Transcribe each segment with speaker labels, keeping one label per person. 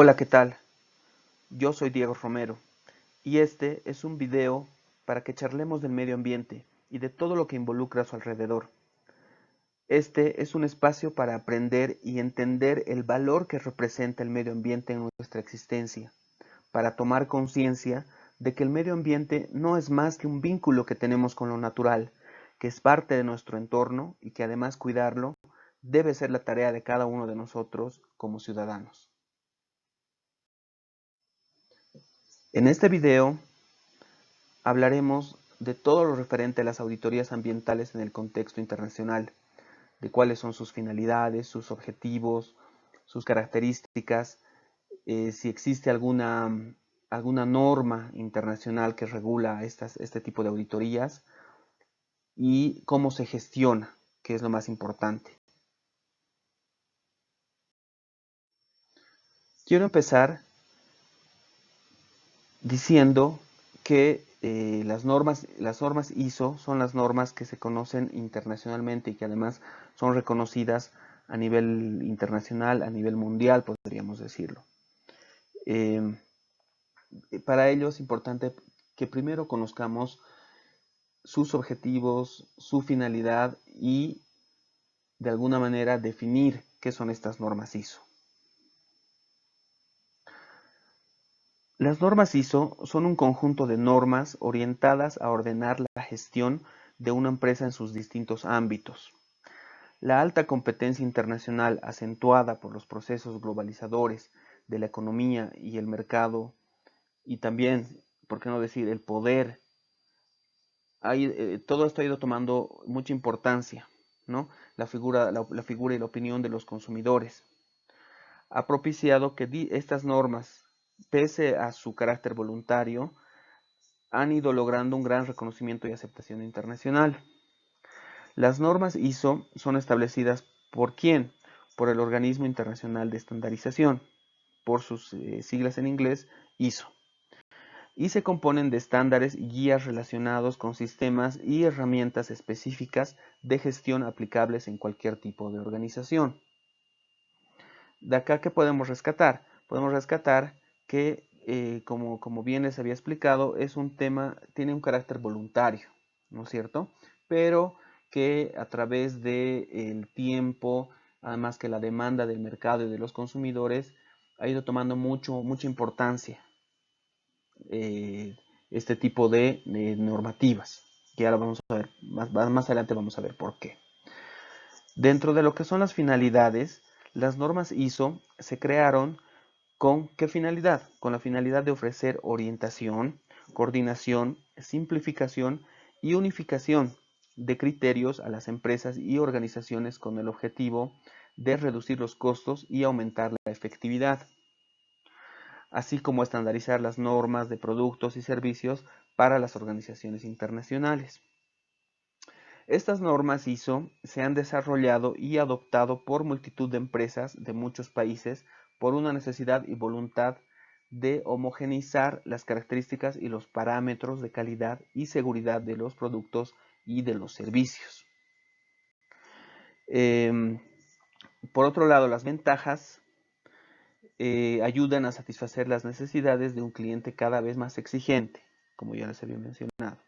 Speaker 1: Hola, ¿qué tal? Yo soy Diego Romero y este es un video para que charlemos del medio ambiente y de todo lo que involucra a su alrededor. Este es un espacio para aprender y entender el valor que representa el medio ambiente en nuestra existencia, para tomar conciencia de que el medio ambiente no es más que un vínculo que tenemos con lo natural, que es parte de nuestro entorno y que además cuidarlo debe ser la tarea de cada uno de nosotros como ciudadanos. En este video hablaremos de todo lo referente a las auditorías ambientales en el contexto internacional, de cuáles son sus finalidades, sus objetivos, sus características, si existe alguna norma internacional que regula este tipo de auditorías y cómo se gestiona, que es lo más importante. Quiero empezar diciendo que las normas ISO son las normas que se conocen internacionalmente y que además son reconocidas a nivel internacional, a nivel mundial, podríamos decirlo. Para ello es importante que primero conozcamos sus objetivos, su finalidad y de alguna manera definir qué son estas normas ISO. Las normas ISO son un conjunto de normas orientadas a ordenar la gestión de una empresa en sus distintos ámbitos. La alta competencia internacional acentuada por los procesos globalizadores de la economía y el mercado y también, por qué no decir, el poder, todo esto ha ido tomando mucha importancia, ¿no? La figura y la opinión de los consumidores ha propiciado que estas normas, pese a su carácter voluntario, han ido logrando un gran reconocimiento y aceptación internacional. Las normas ISO son establecidas ¿por quién? Por el Organismo Internacional de Estandarización, por sus siglas en inglés ISO, y se componen de estándares y guías relacionados con sistemas y herramientas específicas de gestión aplicables en cualquier tipo de organización. De acá, ¿qué podemos rescatar? Podemos rescatar que, como bien les había explicado, es un tema, tiene un carácter voluntario, ¿no es cierto? Pero que a través del tiempo, además que la demanda del mercado y de los consumidores, ha ido tomando mucha importancia este tipo de normativas, que ahora vamos a ver, más adelante vamos a ver por qué. Dentro de lo que son las finalidades, las normas ISO se crearon ¿con qué finalidad? Con la finalidad de ofrecer orientación, coordinación, simplificación y unificación de criterios a las empresas y organizaciones con el objetivo de reducir los costos y aumentar la efectividad, así como estandarizar las normas de productos y servicios para las organizaciones internacionales. Estas normas ISO se han desarrollado y adoptado por multitud de empresas de muchos países por una necesidad y voluntad de homogeneizar las características y los parámetros de calidad y seguridad de los productos y de los servicios. Por otro lado, las ventajas ayudan a satisfacer las necesidades de un cliente cada vez más exigente, como ya les había mencionado.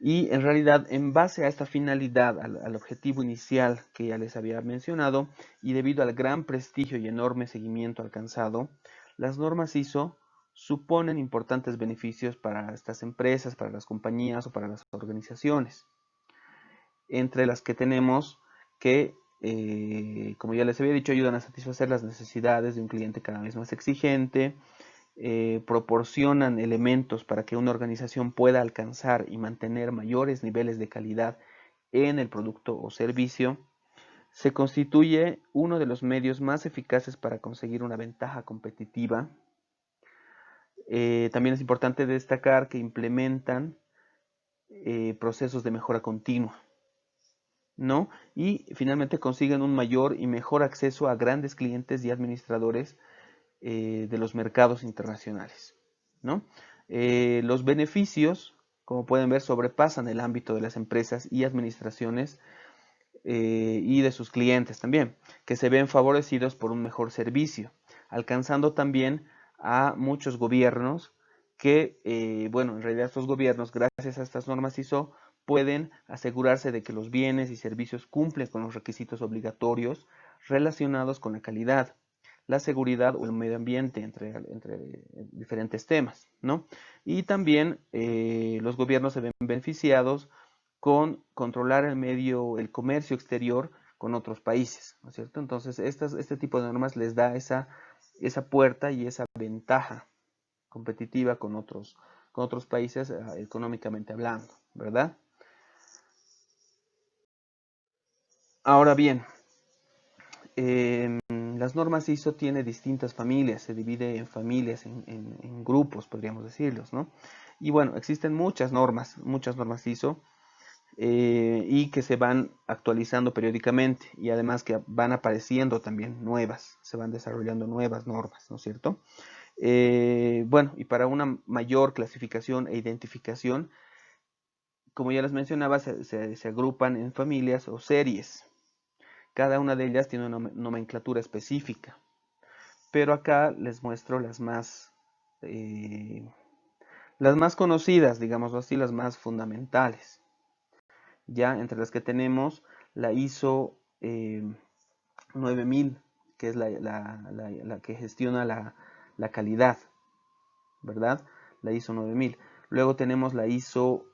Speaker 1: Y en realidad, en base a esta finalidad, al objetivo inicial que ya les había mencionado, y debido al gran prestigio y enorme seguimiento alcanzado, las normas ISO suponen importantes beneficios para estas empresas, para las compañías o para las organizaciones. Entre las que tenemos que, como ya les había dicho, ayudan a satisfacer las necesidades de un cliente cada vez más exigente, proporcionan elementos para que una organización pueda alcanzar y mantener mayores niveles de calidad en el producto o servicio, se constituye uno de los medios más eficaces para conseguir una ventaja competitiva. También es importante destacar que implementan procesos de mejora continua, ¿no? Y finalmente consiguen un mayor y mejor acceso a grandes clientes y administradores de los mercados internacionales, ¿no? Los beneficios, como pueden ver, sobrepasan el ámbito de las empresas y administraciones y de sus clientes también, que se ven favorecidos por un mejor servicio, alcanzando también a muchos gobiernos que, bueno, en realidad estos gobiernos, gracias a estas normas ISO, pueden asegurarse de que los bienes y servicios cumplen con los requisitos obligatorios relacionados con la calidad, la seguridad o el medio ambiente, entre diferentes temas, ¿no? Y también los gobiernos se ven beneficiados con controlar el comercio exterior con otros países, ¿no es cierto? Entonces, este tipo de normas les da esa puerta y esa ventaja competitiva con otros países económicamente hablando, ¿verdad? Ahora bien, las normas ISO tiene distintas familias, se divide en familias, en grupos, podríamos decirlos, ¿no? Y bueno, existen muchas normas ISO, y que se van actualizando periódicamente y además que van apareciendo también nuevas, se van desarrollando nuevas normas, ¿no es cierto? Bueno, y para una mayor clasificación e identificación, como ya les mencionaba, se agrupan en familias o series. Cada una de ellas tiene una nomenclatura específica, pero acá les muestro las más conocidas, digámoslo así, las más fundamentales. Ya entre las que tenemos la ISO 9000, que es la que gestiona la calidad, ¿verdad? La ISO 9000. Luego tenemos la ISO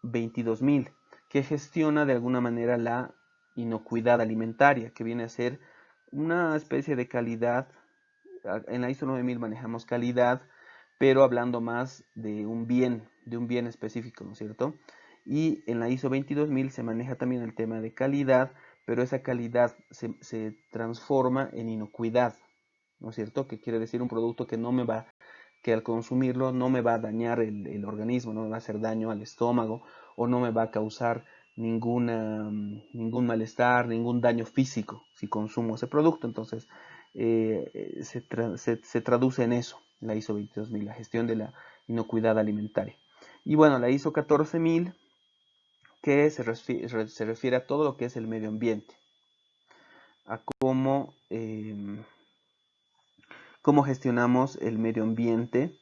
Speaker 1: 22000, que gestiona de alguna manera la inocuidad alimentaria, que viene a ser una especie de calidad. En la ISO 9000 manejamos calidad, pero hablando más de un bien específico, ¿no es cierto? Y en la ISO 22000 se maneja también el tema de calidad, pero esa calidad se transforma en inocuidad, ¿no es cierto? Que quiere decir un producto que al consumirlo no me va a dañar el organismo, no me va a hacer daño al estómago o no me va a causar ningún malestar, ningún daño físico si consumo ese producto. Entonces, se traduce en eso, la ISO 22000, la gestión de la inocuidad alimentaria. Y bueno, la ISO 14000, que se refiere a todo lo que es el medio ambiente, a cómo gestionamos el medio ambiente,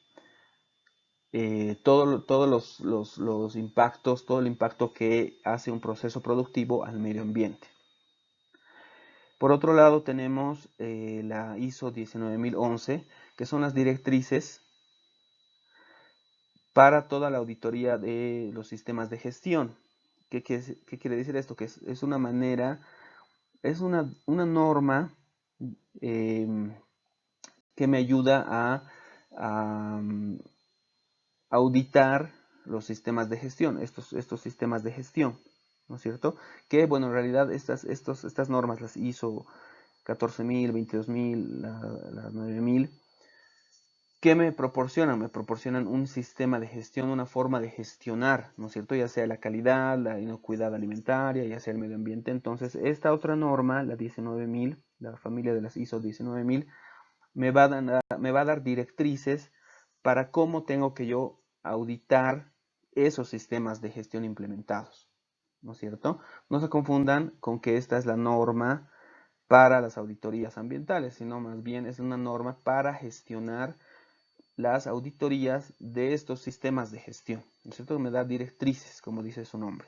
Speaker 1: todos los impactos, todo el impacto que hace un proceso productivo al medio ambiente. Por otro lado tenemos la ISO 19011, que son las directrices para toda la auditoría de los sistemas de gestión. ¿Qué quiere decir esto? Que es una manera, es una norma que me ayuda a auditar los sistemas de gestión, estos sistemas de gestión, ¿no es cierto? Que, bueno, en realidad estas normas, las ISO 14000, 22000, las 9000, ¿qué me proporcionan? Me proporcionan un sistema de gestión, una forma de gestionar, ¿no es cierto? Ya sea la calidad, la inocuidad alimentaria, ya sea el medio ambiente. Entonces, esta otra norma, la 19000, la familia de las ISO 19000, me va a dar directrices para cómo tengo que yo auditar esos sistemas de gestión implementados, ¿no es cierto? No se confundan con que esta es la norma para las auditorías ambientales, sino más bien es una norma para gestionar las auditorías de estos sistemas de gestión, ¿no es cierto? Me da directrices, como dice su nombre.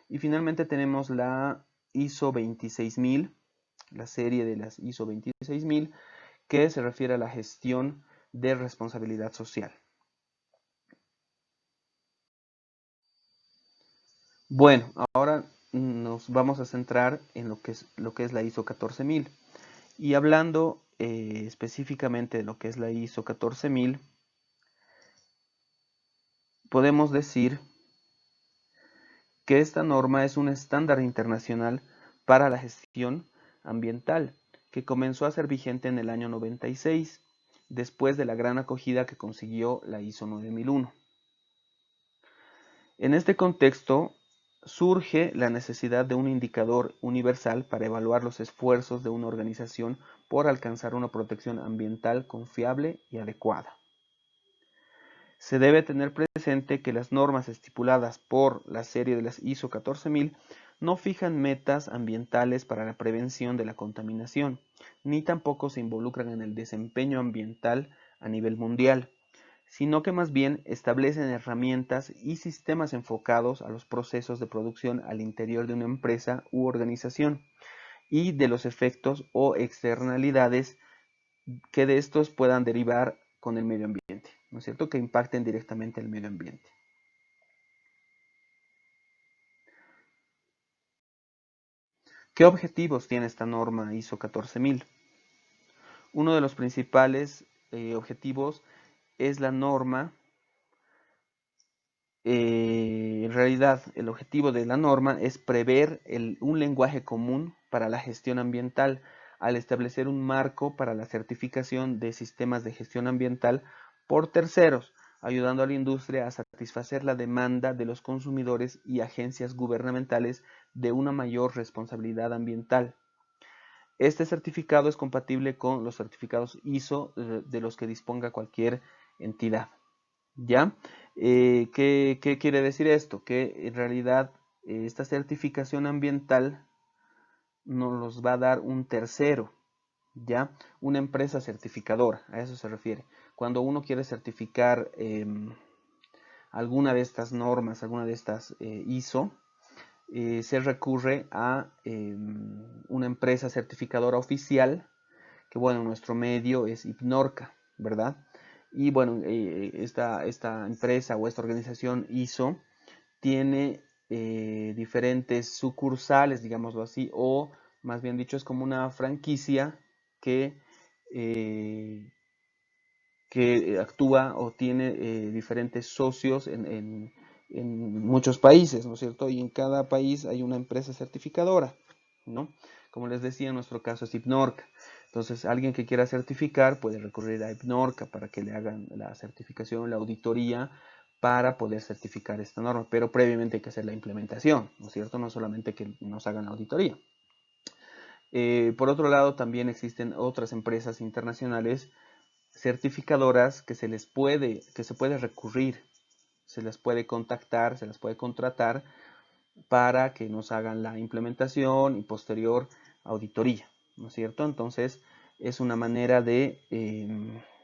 Speaker 1: Y finalmente tenemos la ISO 26000, la serie de las ISO 26000, que se refiere a la gestión de responsabilidad social. Bueno, ahora nos vamos a centrar en lo que es la ISO 14000. Y hablando específicamente de lo que es la ISO 14000, podemos decir que esta norma es un estándar internacional para la gestión ambiental, que comenzó a ser vigente en el año 96, después de la gran acogida que consiguió la ISO 9001. En este contexto, surge la necesidad de un indicador universal para evaluar los esfuerzos de una organización por alcanzar una protección ambiental confiable y adecuada. Se debe tener presente que las normas estipuladas por la serie de las ISO 14000 No fijan metas ambientales para la prevención de la contaminación, ni tampoco se involucran en el desempeño ambiental a nivel mundial, sino que más bien establecen herramientas y sistemas enfocados a los procesos de producción al interior de una empresa u organización y de los efectos o externalidades que de estos puedan derivar con el medio ambiente, ¿no es cierto? Que impacten directamente el medio ambiente. ¿Qué objetivos tiene esta norma ISO 14000? Uno de los principales objetivos es la norma. En realidad, el objetivo de la norma es prever un lenguaje común para la gestión ambiental al establecer un marco para la certificación de sistemas de gestión ambiental por terceros, ayudando a la industria a satisfacer la demanda de los consumidores y agencias gubernamentales de una mayor responsabilidad ambiental. Este certificado es compatible con los certificados ISO de los que disponga cualquier entidad. ¿Ya? ¿Qué quiere decir esto? Que en realidad esta certificación ambiental nos los va a dar un tercero, ¿ya? Una empresa certificadora, a eso se refiere. Cuando uno quiere certificar alguna de estas normas, alguna de estas ISO, se recurre a una empresa certificadora oficial, que bueno, nuestro medio es Hipnorca, ¿verdad? Y bueno, esta empresa o esta organización ISO tiene diferentes sucursales, digámoslo así, o más bien dicho, es como una franquicia que, eh, que actúa o tiene diferentes socios en muchos países, ¿no es cierto? Y en cada país hay una empresa certificadora, ¿no? Como les decía, en nuestro caso es Hipnorca. Entonces, alguien que quiera certificar puede recurrir a Hipnorca para que le hagan la certificación, la auditoría, para poder certificar esta norma. Pero previamente hay que hacer la implementación, ¿no es cierto? No solamente que nos hagan la auditoría. Por otro lado, también existen otras empresas internacionales certificadoras que se puede recurrir, se les puede contactar, se les puede contratar para que nos hagan la implementación y posterior auditoría, ¿no es cierto? Entonces es una manera de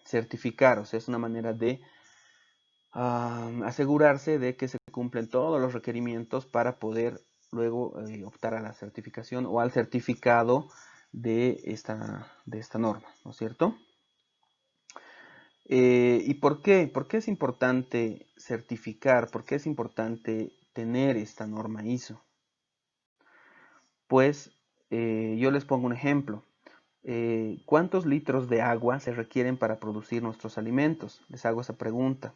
Speaker 1: certificar, o sea, es una manera de asegurarse de que se cumplen todos los requerimientos para poder luego optar a la certificación o al certificado de esta norma, ¿no es cierto? ¿Y por qué? ¿Por qué es importante certificar? ¿Por qué es importante tener esta norma ISO? Pues yo les pongo un ejemplo. ¿Cuántos litros de agua se requieren para producir nuestros alimentos? Les hago esa pregunta.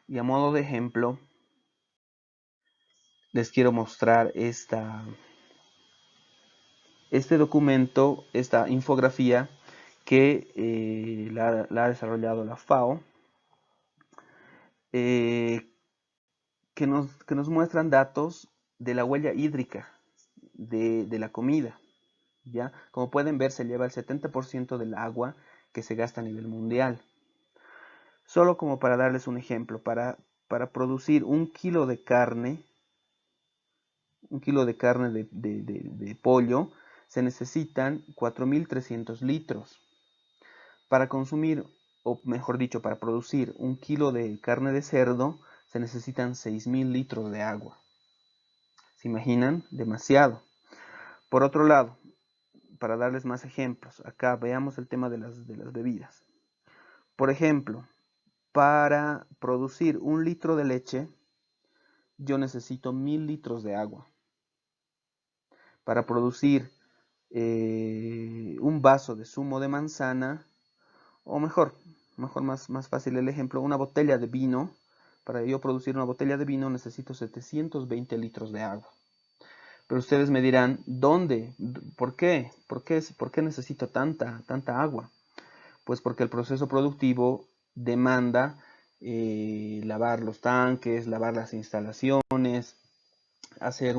Speaker 1: Y a modo de ejemplo, les quiero mostrar este documento, esta infografía que la ha desarrollado la FAO, eh, que nos muestran datos de la huella hídrica de la comida. ¿Ya? Como pueden ver, se lleva el 70% del agua que se gasta a nivel mundial. Solo como para darles un ejemplo, para producir un kilo de carne de pollo, se necesitan 4.300 litros. Para consumir, o mejor dicho, para producir un kilo de carne de cerdo, se necesitan 6.000 litros de agua. ¿Se imaginan? Demasiado. Por otro lado, para darles más ejemplos, acá veamos el tema de las bebidas. Por ejemplo, para producir un litro de leche, yo necesito 1.000 litros de agua. Para producir un vaso de zumo de manzana, o mejor más fácil el ejemplo, una botella de vino. Para yo producir una botella de vino necesito 720 litros de agua. Pero ustedes me dirán, ¿dónde? ¿Por qué? ¿Por qué necesito tanta agua? Pues porque el proceso productivo demanda lavar los tanques, lavar las instalaciones, hacer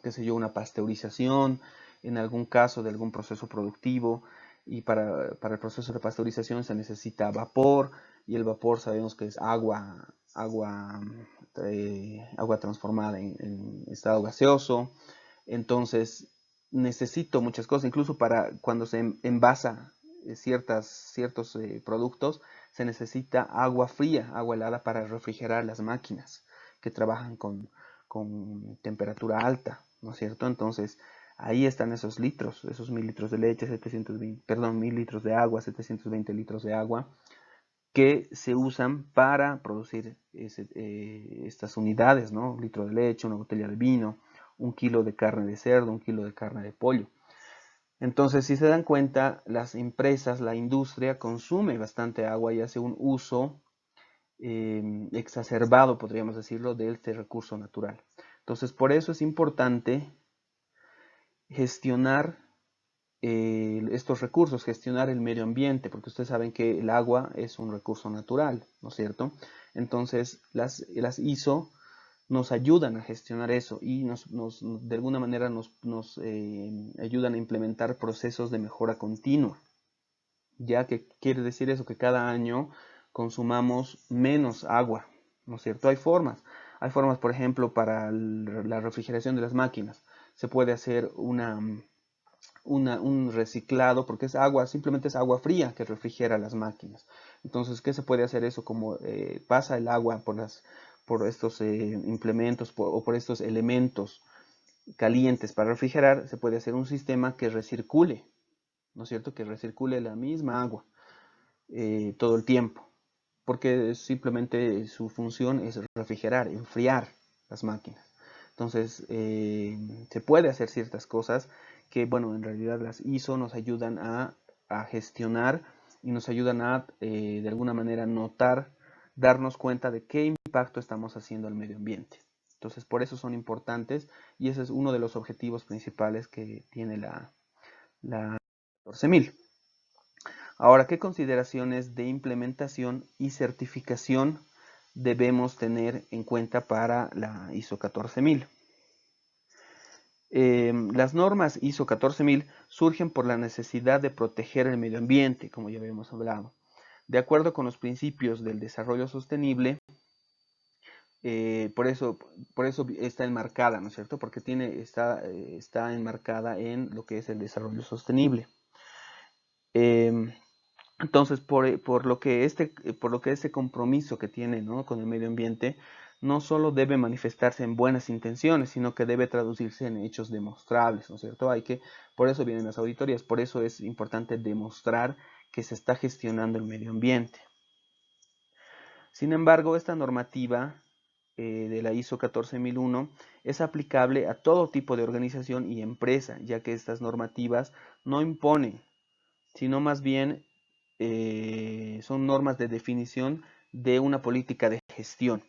Speaker 1: qué sé yo, una pasteurización, en algún caso de algún proceso productivo, y para el proceso de pasteurización se necesita vapor, y el vapor sabemos que es agua transformada en estado gaseoso. Entonces necesito muchas cosas, incluso para cuando se envasa ciertos productos, se necesita agua fría, agua helada para refrigerar las máquinas que trabajan con temperatura alta, ¿no es cierto? Entonces ahí están esos litros, esos 1000 litros de leche, 720, perdón, 1000 litros de agua, 720 litros de agua, que se usan para producir estas unidades, ¿no? Un litro de leche, una botella de vino, 1 kilo de carne de cerdo, 1 kilo de carne de pollo. Entonces, si se dan cuenta, las empresas, la industria consume bastante agua y hace un uso exacerbado, podríamos decirlo, de este recurso natural. Entonces, por eso es importante gestionar estos recursos, gestionar el medio ambiente, porque ustedes saben que el agua es un recurso natural, ¿no es cierto? Entonces, las ISO nos ayudan a gestionar eso y de alguna manera nos ayudan a implementar procesos de mejora continua, ya que quiere decir eso, que cada año consumamos menos agua, ¿no es cierto? Hay formas, por ejemplo, para la refrigeración de las máquinas. Se puede hacer un reciclado, porque es agua, simplemente es agua fría que refrigera las máquinas. Entonces, ¿qué se puede hacer eso? Como pasa el agua por estos implementos o por estos elementos calientes para refrigerar, se puede hacer un sistema que recircule, ¿no es cierto? Que recircule la misma agua todo el tiempo, porque simplemente su función es refrigerar, enfriar las máquinas. Entonces, se puede hacer ciertas cosas que, bueno, en realidad las ISO nos ayudan a gestionar y nos ayudan a, de alguna manera, darnos cuenta de qué impacto estamos haciendo al medio ambiente. Entonces, por eso son importantes y ese es uno de los objetivos principales que tiene la 14000. Ahora, ¿qué consideraciones de implementación y certificación debemos tener en cuenta para la ISO 14000? Las normas ISO 14000 surgen por la necesidad de proteger el medio ambiente, como ya habíamos hablado. De acuerdo con los principios del desarrollo sostenible, por eso está enmarcada, ¿no es cierto? Porque está enmarcada en lo que es el desarrollo sostenible. Entonces, por lo que este compromiso que tiene, ¿no?, con el medio ambiente, no solo debe manifestarse en buenas intenciones, sino que debe traducirse en hechos demostrables, ¿no es cierto? Por eso vienen las auditorías, por eso es importante demostrar que se está gestionando el medio ambiente. Sin embargo, esta normativa de la ISO 14001 es aplicable a todo tipo de organización y empresa, ya que estas normativas no imponen, sino más bien son normas de definición de una política de gestión.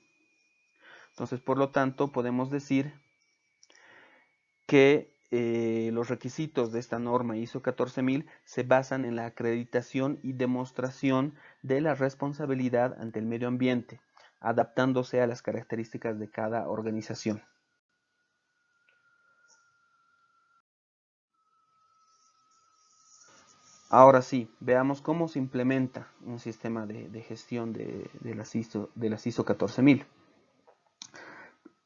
Speaker 1: Entonces, por lo tanto, podemos decir que los requisitos de esta norma ISO 14000 se basan en la acreditación y demostración de la responsabilidad ante el medio ambiente, adaptándose a las características de cada organización. Ahora sí, veamos cómo se implementa un sistema de gestión de las ISO 14000.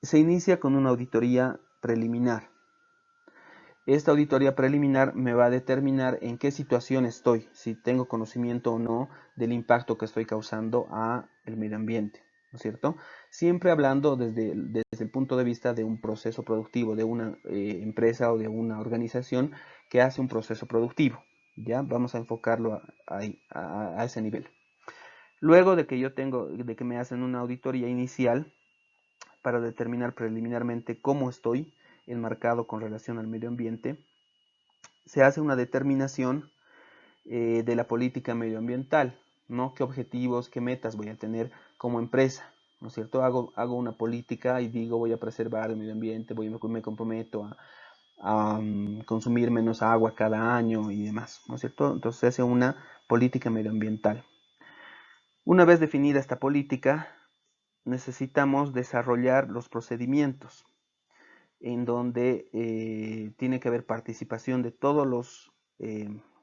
Speaker 1: Se inicia con una auditoría preliminar. Esta auditoría preliminar me va a determinar en qué situación estoy, si tengo conocimiento o no del impacto que estoy causando a el medio ambiente, ¿no es cierto? Siempre hablando desde el punto de vista de un proceso productivo, de una empresa o de una organización que hace un proceso productivo. ¿Ya? Vamos a enfocarlo a ese nivel. Luego de que me hacen una auditoría inicial para determinar preliminarmente cómo estoy enmarcado con relación al medio ambiente, se hace una determinación de la política medioambiental, ¿no? ¿Qué objetivos, qué metas voy a tener como empresa? ¿No es cierto? Hago una política y digo voy a preservar el medio ambiente, me comprometo a consumir menos agua cada año y demás, ¿no es cierto? Entonces se hace una política medioambiental. Una vez definida esta política, necesitamos desarrollar los procedimientos en donde tiene que haber participación de todos los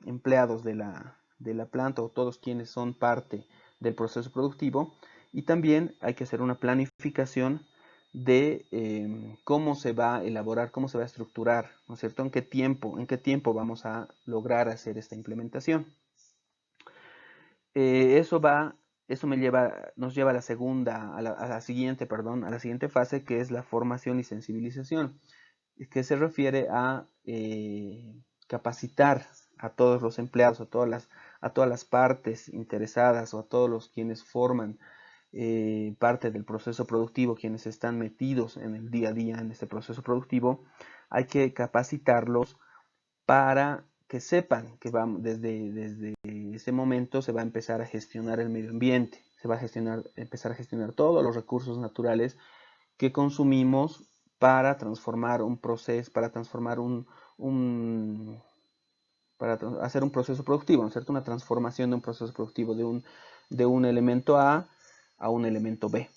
Speaker 1: empleados de la planta o todos quienes son parte del proceso productivo, y también hay que hacer una planificación de cómo se va a elaborar, cómo se va a estructurar, ¿no es cierto? En qué tiempo vamos a lograr hacer esta implementación. Eso nos lleva a la siguiente fase, que es la formación y sensibilización, que se refiere a capacitar a todos los empleados, a todas las partes interesadas o a todos los quienes forman parte del proceso productivo, quienes están metidos en el día a día en este proceso productivo. Hay que capacitarlos para que sepan que desde ese momento se va a empezar a gestionar el medio ambiente, se va a empezar a gestionar todos los recursos naturales que consumimos para transformar un proceso, para hacer un proceso productivo, ¿no es cierto? Una transformación de un proceso productivo de un elemento a un elemento B.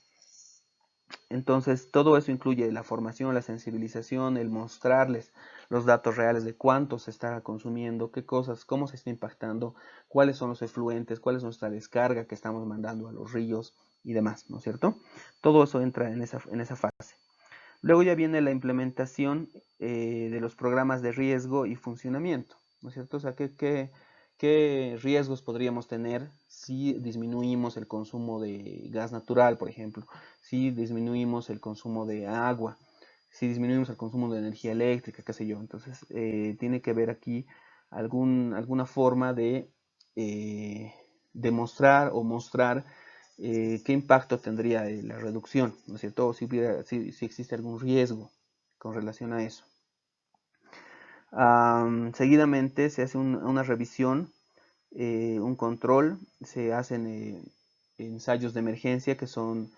Speaker 1: Entonces, todo eso incluye la formación, la sensibilización, el mostrarles los datos reales de cuánto se está consumiendo, qué cosas, cómo se está impactando, cuáles son los efluentes, cuál es nuestra descarga que estamos mandando a los ríos y demás, ¿no es cierto? Todo eso entra en esa fase. Luego ya viene la implementación de los programas de riesgo y funcionamiento, ¿no es cierto? O sea, ¿qué riesgos podríamos tener si disminuimos el consumo de gas natural, por ejemplo? Si disminuimos el consumo de agua, si disminuimos el consumo de energía eléctrica, qué sé yo. Entonces, tiene que haber aquí alguna forma de demostrar o mostrar qué impacto tendría la reducción, ¿no es cierto? O si existe algún riesgo con relación a eso. Seguidamente se hace una revisión, un control, se hacen ensayos de emergencia que son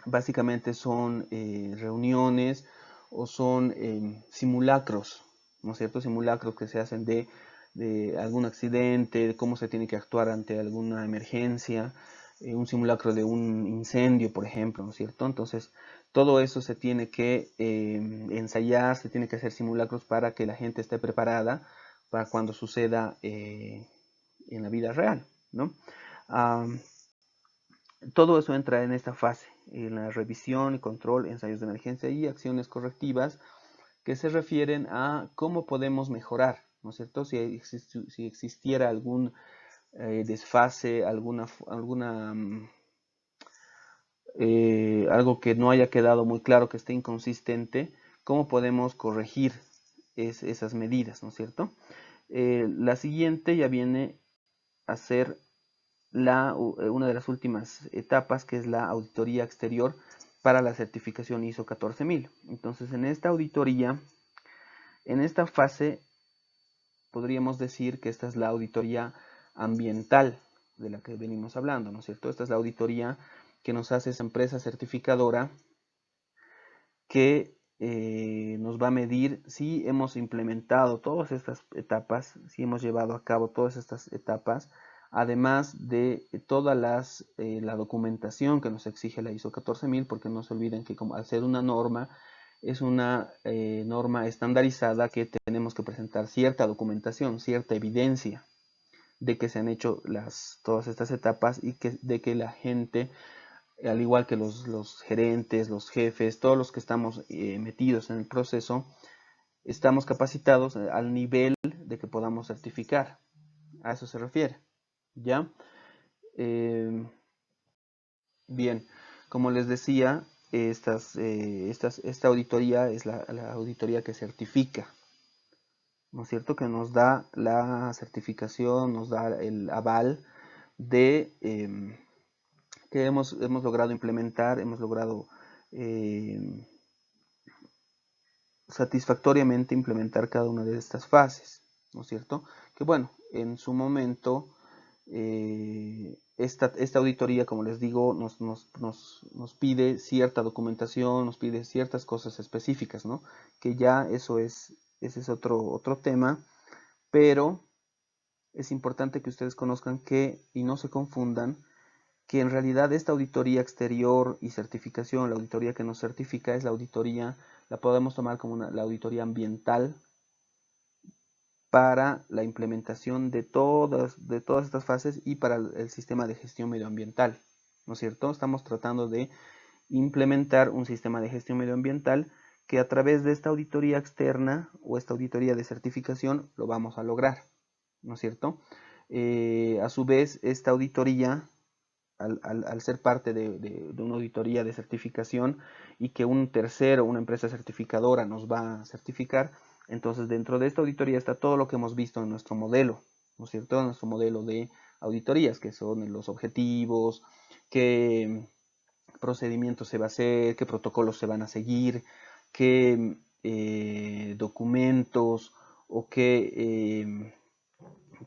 Speaker 1: básicamente son reuniones o son simulacros, ¿no es cierto? Simulacros que se hacen de algún accidente, de cómo se tiene que actuar ante alguna emergencia, un simulacro de un incendio, por ejemplo, ¿no es cierto? Entonces, todo eso se tiene que ensayar, se tiene que hacer simulacros para que la gente esté preparada para cuando suceda en la vida real, ¿no? Todo eso entra en esta fase, en la revisión y control, ensayos de emergencia y acciones correctivas que se refieren a cómo podemos mejorar, ¿no es cierto? Si existiera algún desfase, algo que no haya quedado muy claro, que esté inconsistente, cómo podemos corregir esas medidas, ¿no es cierto? La siguiente ya viene a ser una de las últimas etapas, que es la auditoría exterior para la certificación ISO 14000. Entonces, en esta auditoría, en esta fase, podríamos decir que esta es la auditoría ambiental de la que venimos hablando, ¿no es cierto? Esta es la auditoría que nos hace esa empresa certificadora que nos va a medir si hemos implementado todas estas etapas, si hemos llevado a cabo todas estas etapas, además de toda la documentación que nos exige la ISO 14000, porque no se olviden que al ser una norma, es una norma estandarizada que tenemos que presentar cierta documentación, cierta evidencia de que se han hecho todas estas etapas y de que la gente, al igual que los gerentes, los jefes, todos los que estamos metidos en el proceso, estamos capacitados al nivel de que podamos certificar. A eso se refiere. ¿Ya? Bien, como les decía, esta auditoría es la auditoría que certifica, ¿no es cierto? Que nos da la certificación, nos da el aval de que hemos logrado implementar, hemos logrado satisfactoriamente implementar cada una de estas fases, ¿no es cierto? Que bueno, en su momento esta auditoría, como les digo, nos pide cierta documentación, nos pide ciertas cosas específicas, ¿no? Que ya ese es otro tema, pero es importante que ustedes conozcan y no se confundan, que en realidad esta auditoría exterior y certificación, la auditoría que nos certifica, es la auditoría, la podemos tomar como la auditoría ambiental para la implementación de todas estas fases y para el sistema de gestión medioambiental, ¿no es cierto? Estamos tratando de implementar un sistema de gestión medioambiental que a través de esta auditoría externa o esta auditoría de certificación lo vamos a lograr, ¿no es cierto? A su vez, esta auditoría, al ser parte de una auditoría de certificación y que un tercero, una empresa certificadora nos va a certificar, entonces dentro de esta auditoría está todo lo que hemos visto en nuestro modelo, ¿no es cierto? En nuestro modelo de auditorías, que son los objetivos, qué procedimientos se va a hacer, qué protocolos se van a seguir, qué documentos o qué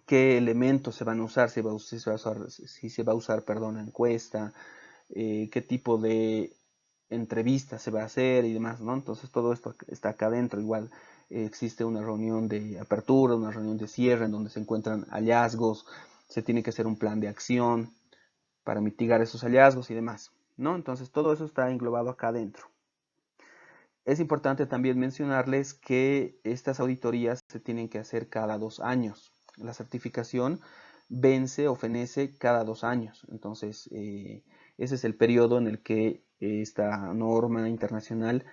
Speaker 1: elementos se van a usar, si se va a usar, perdón, encuesta, qué tipo de entrevista se va a hacer y demás, ¿no? Entonces todo esto está acá adentro. Igual existe una reunión de apertura, una reunión de cierre en donde se encuentran hallazgos, se tiene que hacer un plan de acción para mitigar esos hallazgos y demás, ¿no? Entonces todo eso está englobado acá adentro. Es importante también mencionarles que estas auditorías se tienen que hacer cada 2 años. La certificación vence o fenece cada 2 años. Entonces, ese es el periodo en el que esta norma internacional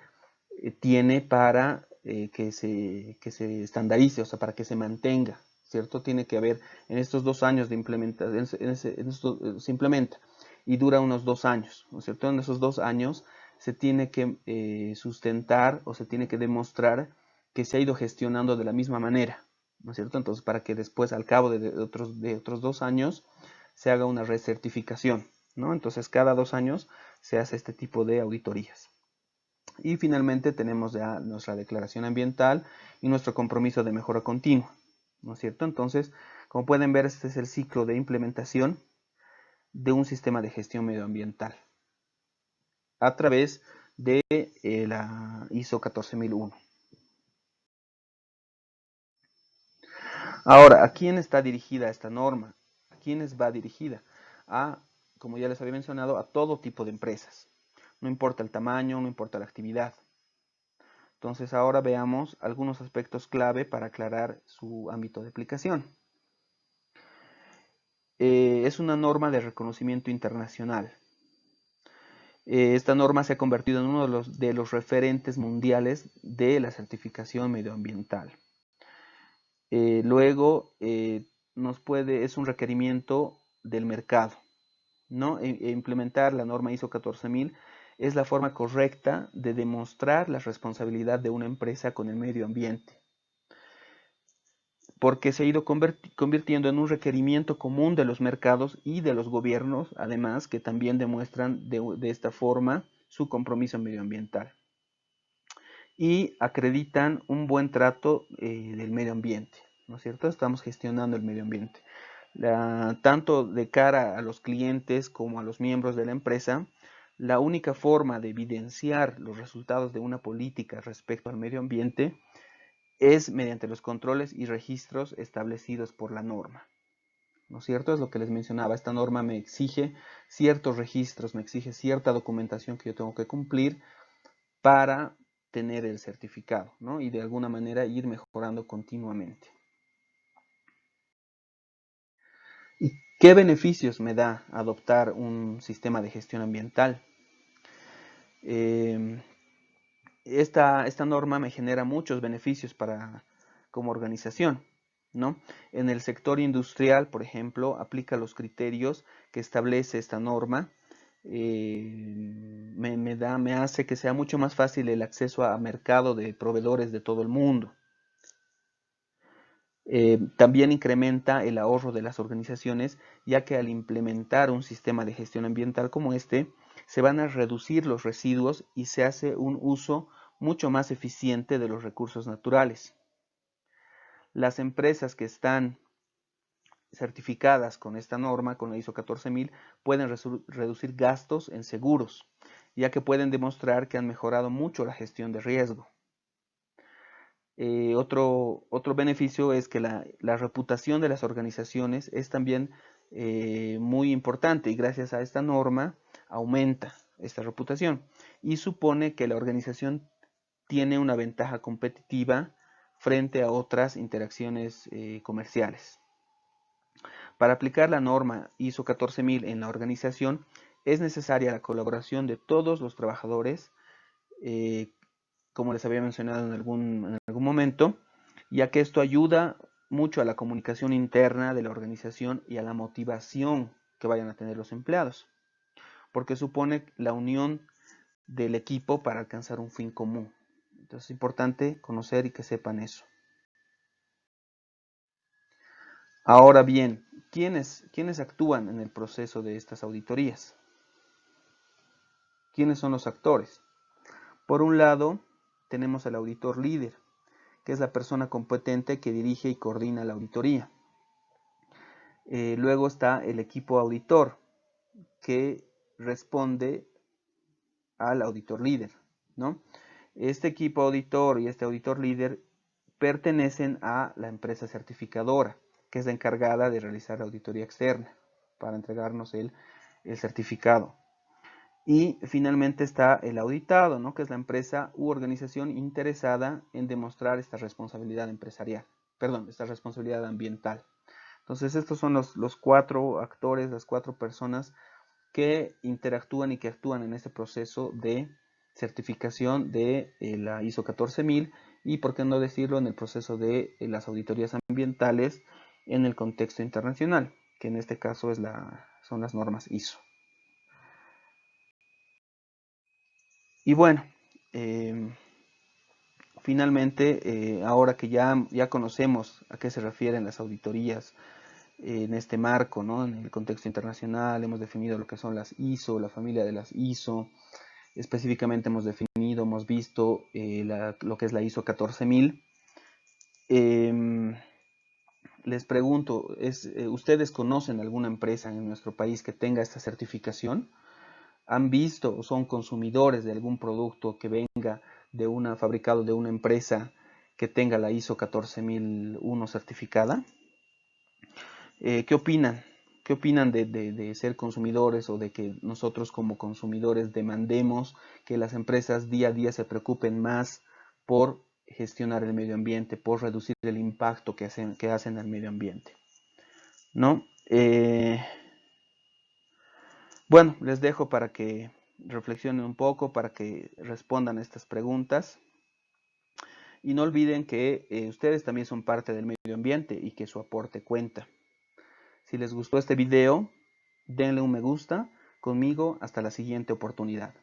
Speaker 1: tiene para que se estandarice, o sea, para que se mantenga, ¿cierto? Tiene que haber en estos 2 años de implementación, se implementa y dura unos 2 años, ¿no es cierto? En esos 2 años se tiene que sustentar o se tiene que demostrar que se ha ido gestionando de la misma manera, ¿no es cierto? Entonces, para que después, al cabo de otros 2 años, se haga una recertificación, ¿no? Entonces, cada 2 años se hace este tipo de auditorías. Y finalmente tenemos ya nuestra declaración ambiental y nuestro compromiso de mejora continua, ¿no es cierto? Entonces, como pueden ver, este es el ciclo de implementación de un sistema de gestión medioambiental a través de la ISO 14001. Ahora, ¿a quién está dirigida esta norma? ¿A quiénes va dirigida? A, como ya les había mencionado, a todo tipo de empresas. No importa el tamaño, no importa la actividad. Entonces ahora veamos algunos aspectos clave para aclarar su ámbito de aplicación. Es una norma de reconocimiento internacional. Esta norma se ha convertido en uno de los referentes mundiales de la certificación medioambiental. Luego, es un requerimiento del mercado, ¿no? Implementar la norma ISO 14000 es la forma correcta de demostrar la responsabilidad de una empresa con el medio ambiente, porque se ha ido convirtiendo en un requerimiento común de los mercados y de los gobiernos, además, que también demuestran de esta forma su compromiso medioambiental y acreditan un buen trato del medio ambiente, ¿no es cierto? Estamos gestionando el medio ambiente. Tanto de cara a los clientes como a los miembros de la empresa, la única forma de evidenciar los resultados de una política respecto al medio ambiente es mediante los controles y registros establecidos por la norma, ¿no es cierto? Es lo que les mencionaba, esta norma me exige ciertos registros, me exige cierta documentación que yo tengo que cumplir para tener el certificado, ¿no? Y de alguna manera ir mejorando continuamente. ¿Y qué beneficios me da adoptar un sistema de gestión ambiental? Esta norma me genera muchos beneficios como organización, ¿no? En el sector industrial, por ejemplo, aplica los criterios que establece esta norma. Me hace que sea mucho más fácil el acceso a mercado de proveedores de todo el mundo. También incrementa el ahorro de las organizaciones, ya que al implementar un sistema de gestión ambiental como este, se van a reducir los residuos y se hace un uso mucho más eficiente de los recursos naturales. Las empresas que están certificadas con esta norma, con la ISO 14000, pueden reducir gastos en seguros, ya que pueden demostrar que han mejorado mucho la gestión de riesgo. Otro beneficio es que la reputación de las organizaciones es también muy importante y gracias a esta norma aumenta esta reputación y supone que la organización tiene una ventaja competitiva frente a otras interacciones comerciales. Para aplicar la norma ISO 14000 en la organización es necesaria la colaboración de todos los trabajadores, como les había mencionado en algún momento, ya que esto ayuda mucho a la comunicación interna de la organización y a la motivación que vayan a tener los empleados, porque supone la unión del equipo para alcanzar un fin común. Entonces es importante conocer y que sepan eso. Ahora bien, ¿quiénes actúan en el proceso de estas auditorías? ¿Quiénes son los actores? Por un lado, tenemos al auditor líder, que es la persona competente que dirige y coordina la auditoría. Luego está el equipo auditor, que responde al auditor líder, ¿no? Este equipo auditor y este auditor líder pertenecen a la empresa certificadora, que es la encargada de realizar la auditoría externa para entregarnos el certificado. Y finalmente está el auditado, ¿no? Que es la empresa u organización interesada en demostrar esta responsabilidad empresarial, perdón, esta responsabilidad ambiental. Entonces estos son los 4 actores, las 4 personas que interactúan y que actúan en este proceso de certificación de la ISO 14000 y, por qué no decirlo, en el proceso de las auditorías ambientales en el contexto internacional, que en este caso son las normas ISO. Y bueno, finalmente, ahora que ya conocemos a qué se refieren las auditorías en este marco, ¿no? En el contexto internacional, hemos definido lo que son las ISO, la familia de las ISO, específicamente hemos definido, hemos visto lo que es la ISO 14000. Les pregunto, ¿ustedes conocen alguna empresa en nuestro país que tenga esta certificación? ¿Han visto o son consumidores de algún producto que venga fabricado de una empresa que tenga la ISO 14001 certificada? ¿Qué opinan? ¿Qué opinan de ser consumidores o de que nosotros como consumidores demandemos que las empresas día a día se preocupen más por gestionar el medio ambiente, por reducir el impacto que hacen al medio ambiente? ¿No? Bueno, les dejo para que reflexionen un poco, para que respondan a estas preguntas. Y no olviden que ustedes también son parte del medio ambiente y que su aporte cuenta. Si les gustó este video, denle un me gusta. Conmigo hasta la siguiente oportunidad.